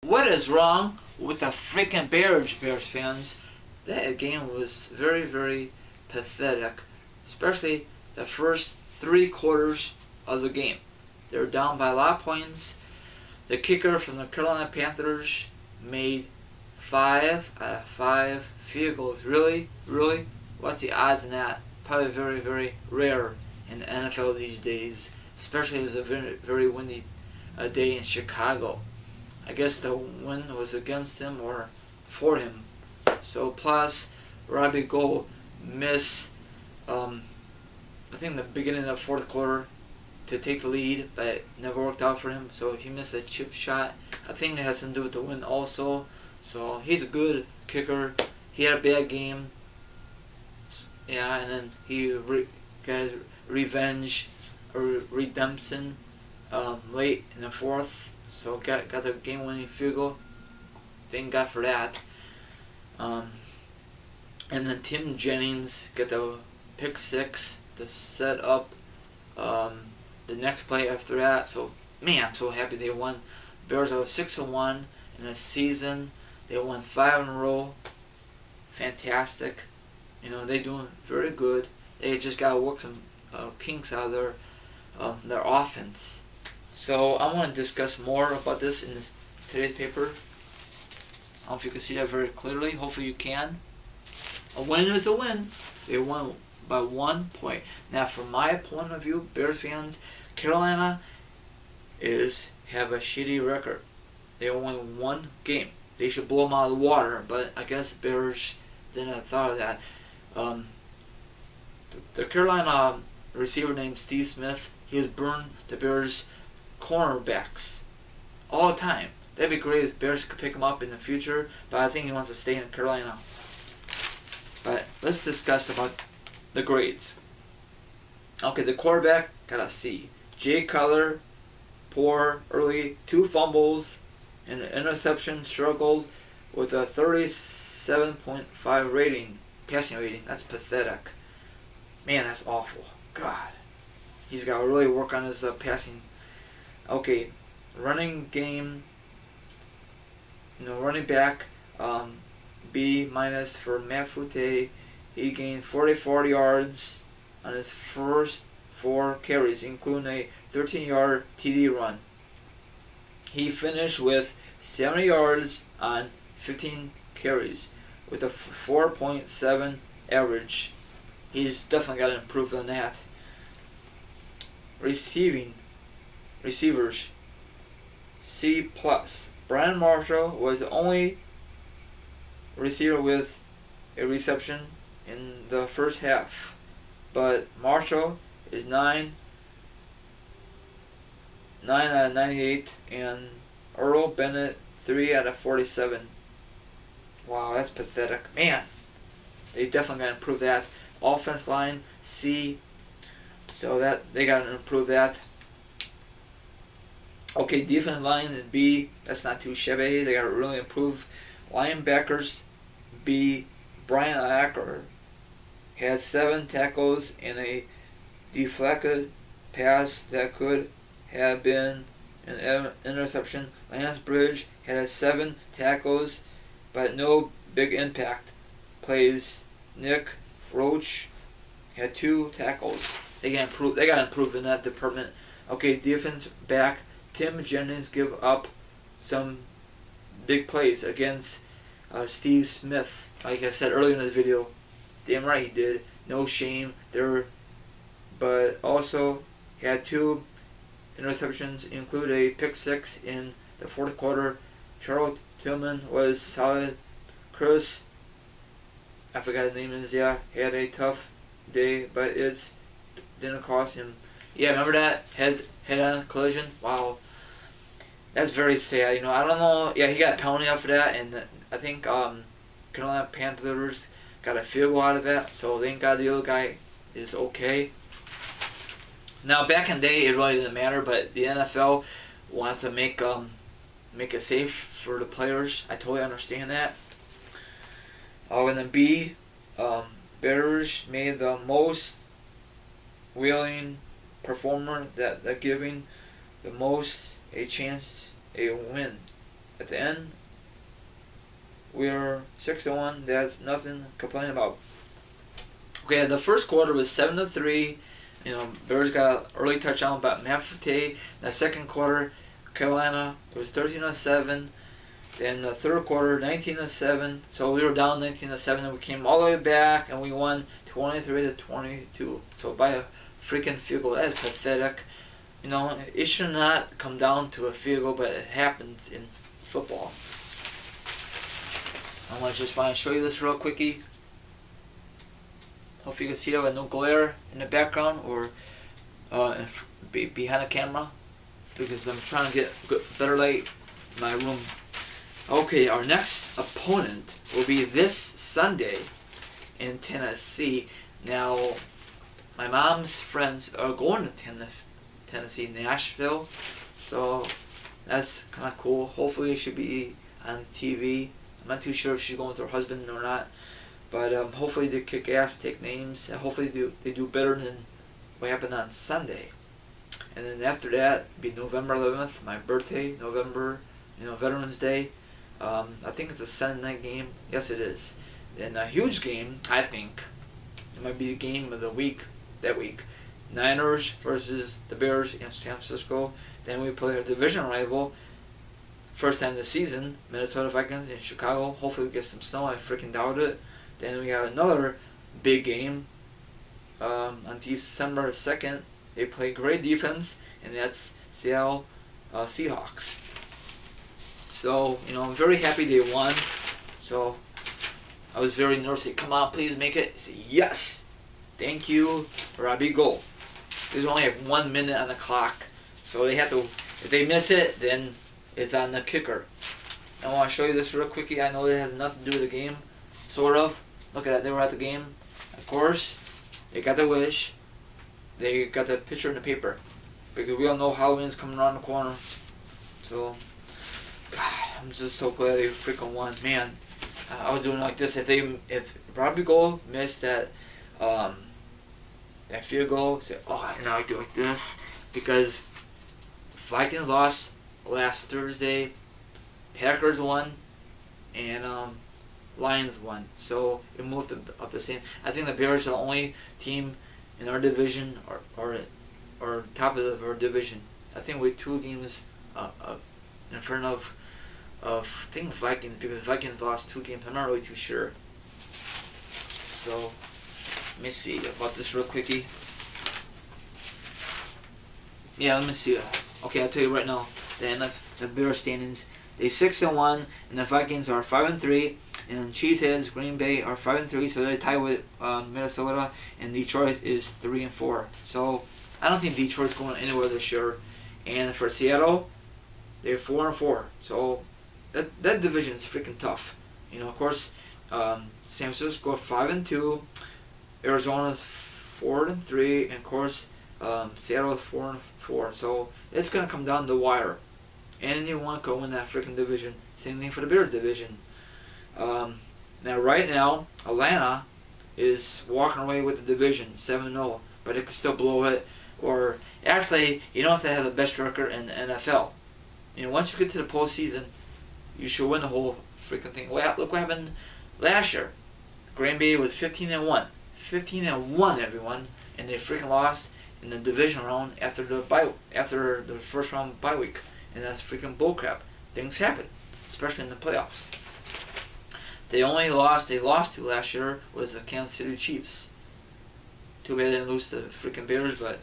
What is wrong with the freaking Bears fans? That game was very, very pathetic, especially the first 3 quarters of the game. They were down by a lot of points. The kicker from the Carolina Panthers made 5 out of 5 field goals. Really? Really? What's the odds in that? Probably very, very rare in the NFL these days, especially it was a very, very windy day in Chicago. I guess the wind was against him or for him. So plus Robbie Gould missed I think the beginning of the fourth quarter to take the lead, but it never worked out for him. So he missed a chip shot. I think it has something to do with the wind also. So he's a good kicker. He had a bad game. Yeah, and then he got revenge or redemption late in the fourth. So got the game-winning field goal. Thank God for that. And then Tim Jennings got the pick 6 to set up the next play after that. So man, I'm so happy they won. Bears are 6-1 in the season. They won 5 in a row. Fantastic. You know, they're doing very good. They just gotta work some kinks out of their offense. So I want to discuss more about this in today's paper. I don't know if you can see that very clearly. Hopefully you can. A win is a win. They won by 1 point. Now, from my point of view, Bears fans, Carolina have a shitty record. They only won 1 game. They should blow them out of the water, but I guess Bears didn't have thought of that. The Carolina receiver named Steve Smith, he has burned the Bears cornerbacks all the time. That'd be great if Bears could pick him up in the future, but I think he wants to stay in Carolina. But let's discuss about the grades. Okay, the quarterback got a C. Jay Cutler, poor early, 2 fumbles and an interception, struggled with a 37.5 rating, passing rating. That's pathetic. Man, that's awful. God, he's got to really work on his passing. Okay, running game, running back, B minus for Matt Fute. He gained 44 yards on his first 4 carries, including a 13-yard TD run. He finished with 70 yards on 15 carries with a 4.7 average. He's definitely got to improve on that. Receivers, C+. Brian Marshall was the only receiver with a reception in the first half, but Marshall is 9 out of 98, and Earl Bennett 3 out of 47. Wow, that's pathetic. Man, they definitely got to improve that. Offense line, C, so that they got to improve that. Okay, defense line is B. That's not too shabby. They got to really improve. Linebackers, B. Brian Acker had 7 tackles and a deflected pass that could have been an interception. Lance Bridge had 7 tackles, but no big impact plays. Nick Roach had 2 tackles. They got to improve in that department. Okay, defense back. Tim Jennings give up some big plays against Steve Smith. Like I said earlier in the video, damn right he did. No shame there. But also had 2 interceptions, include a pick 6 in the fourth quarter. Charles Tillman was solid. Chris, I forgot his name is, had a tough day, but it didn't cost him. Yeah, remember that head-on collision? Wow, that's very sad. I don't know. Yeah, he got a penalty out for that, and I think Carolina Panthers got a field goal out of that. So thank God the other guy is okay. Now, back in the day, it really didn't matter, but the NFL wanted to make it safe for the players. I totally understand that. And then B, Bears made the most willing performer that giving the most a chance a win. at the end, we're 6-1. That's nothing to complain about. Okay, the first quarter was 7-3. Bears got an early touchdown by Matt Forte. In the second quarter, Carolina, it was 13-7. Then the third quarter, 19-7. So we were down 19-7, and we came all the way back, and we won 23-22. So by a freaking field goal. That is pathetic. It should not come down to a field goal, but it happens in football. I just want to show you this real quickie. Hope you can see it with no glare in the background or behind the camera, because I'm trying to get better light in my room. Okay, our next opponent will be this Sunday in Tennessee. Now, my mom's friends are going to Tennessee, Nashville, so that's kind of cool. Hopefully it should be on TV. I'm not too sure if she's going with her husband or not, but hopefully they kick ass, take names, and hopefully they do better than what happened on Sunday. And then after that, it'll be November 11th, my birthday, Veterans Day. I think it's a Sunday night game. Yes, it is. And a huge game, I think. It might be the game of the week that week. Niners versus the Bears in San Francisco. Then we play a division rival. First time this season, Minnesota Vikings in Chicago. Hopefully we get some snow. I freaking doubt it. Then we have another big game on December 2nd. They play great defense, and that's Seattle Seahawks. So, I'm very happy they won. So, I was very nervous. Come on, please make it. I said, yes. Thank you, Robbie. Go. They only have 1 minute on the clock. So they have to, if they miss it, then it's on the kicker. I want to show you this real quickly. I know it has nothing to do with the game. Sort of. Look at that. They were at the game. Of course, they got the wish. They got the picture in the paper. Because we all know Halloween's coming around the corner. So, God, I'm just so glad they freaking won. Man, I was doing like this. If Robbie Gold missed that field goal, say, now I do like this, because Vikings lost last Thursday, Packers won, and Lions won. So it moved up the same. I think the Bears are the only team in our division or top of our division. I think we're 2 games in front of I think Vikings, because Vikings lost 2 games. I'm not really too sure. So let me see about this real quickie. Yeah, let me see. Okay, I'll tell you right now. The Bears standings. They 6-1, and the Vikings are 5-3, and Cheeseheads, Green Bay are 5-3, so they tie with Minnesota, and Detroit is 3-4. So I don't think Detroit's going anywhere this year. And for Seattle, they're 4-4. So that division is freaking tough. Of course, San Francisco 5-2, Arizona's 4-3, and of course Seattle is 4-4. So it's gonna come down the wire. Anyone can win that freaking division. Same thing for the Bears division. Right now, Atlanta is walking away with the division 7-0, but it could still blow it. Or actually, you don't have to have the best record in the NFL. Once you get to the postseason, you should win the whole freaking thing. Look what happened last year. Green Bay was 15-1. 15-1, everyone, and they freaking lost in the division round after the first round bye week, and that's freaking bullcrap. Things happen, especially in the playoffs. They lost to last year was the Kansas City Chiefs. Too bad they didn't lose to the freaking Bears, but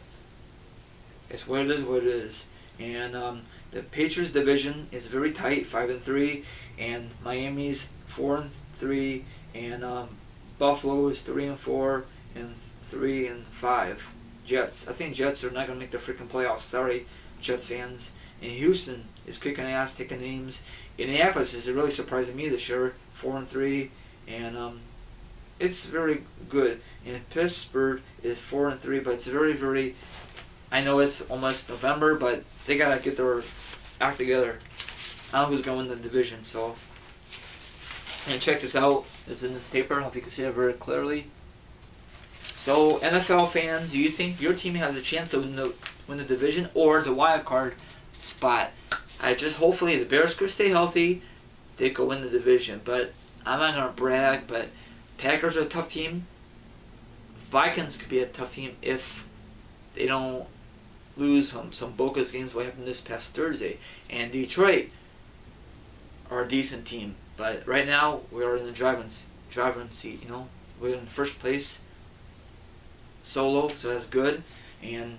it's what it is. And the Patriots division is very tight, 5-3, and Miami's 4-3, and Buffalo is 3-4 and 3-5. Jets. I think Jets are not gonna make the freaking playoffs. Sorry, Jets fans. And Houston is kicking ass, taking names. Indianapolis is really surprising me this year, 4-3, and it's very good. And Pittsburgh is 4-3, but it's very, very. I know it's almost November, but they gotta get their act together. I don't know who's gonna win the division. So, and check this out. It's in this paper. I hope you can see it very clearly. So, NFL fans, do you think your team has a chance to win the division or the wild card spot? I just hopefully the Bears could stay healthy. They could win the division. But I'm not gonna brag. But Packers are a tough team. Vikings could be a tough team if they don't lose some bogus games what happened this past Thursday. And Detroit are a decent team. But right now we are in the driving seat. You know, we're in first place solo, so that's good. And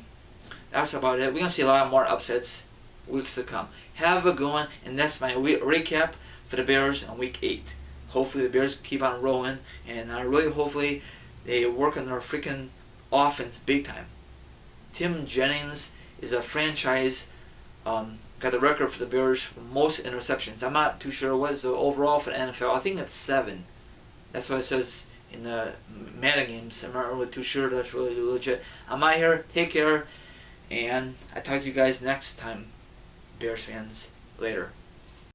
that's about it. We're gonna see a lot more upsets weeks to come. Have a good one, and that's my recap for the Bears on week 8. Hopefully the Bears keep on rolling, and I really hopefully they work on their freaking offense big time. Tim Jennings is a franchise, got the record for the Bears for most interceptions. I'm not too sure what is the overall for the NFL. I think it's 7. That's what it says in the Madden games. I'm not really too sure that's really legit. I'm out here. Take care. And I talk to you guys next time, Bears fans. Later.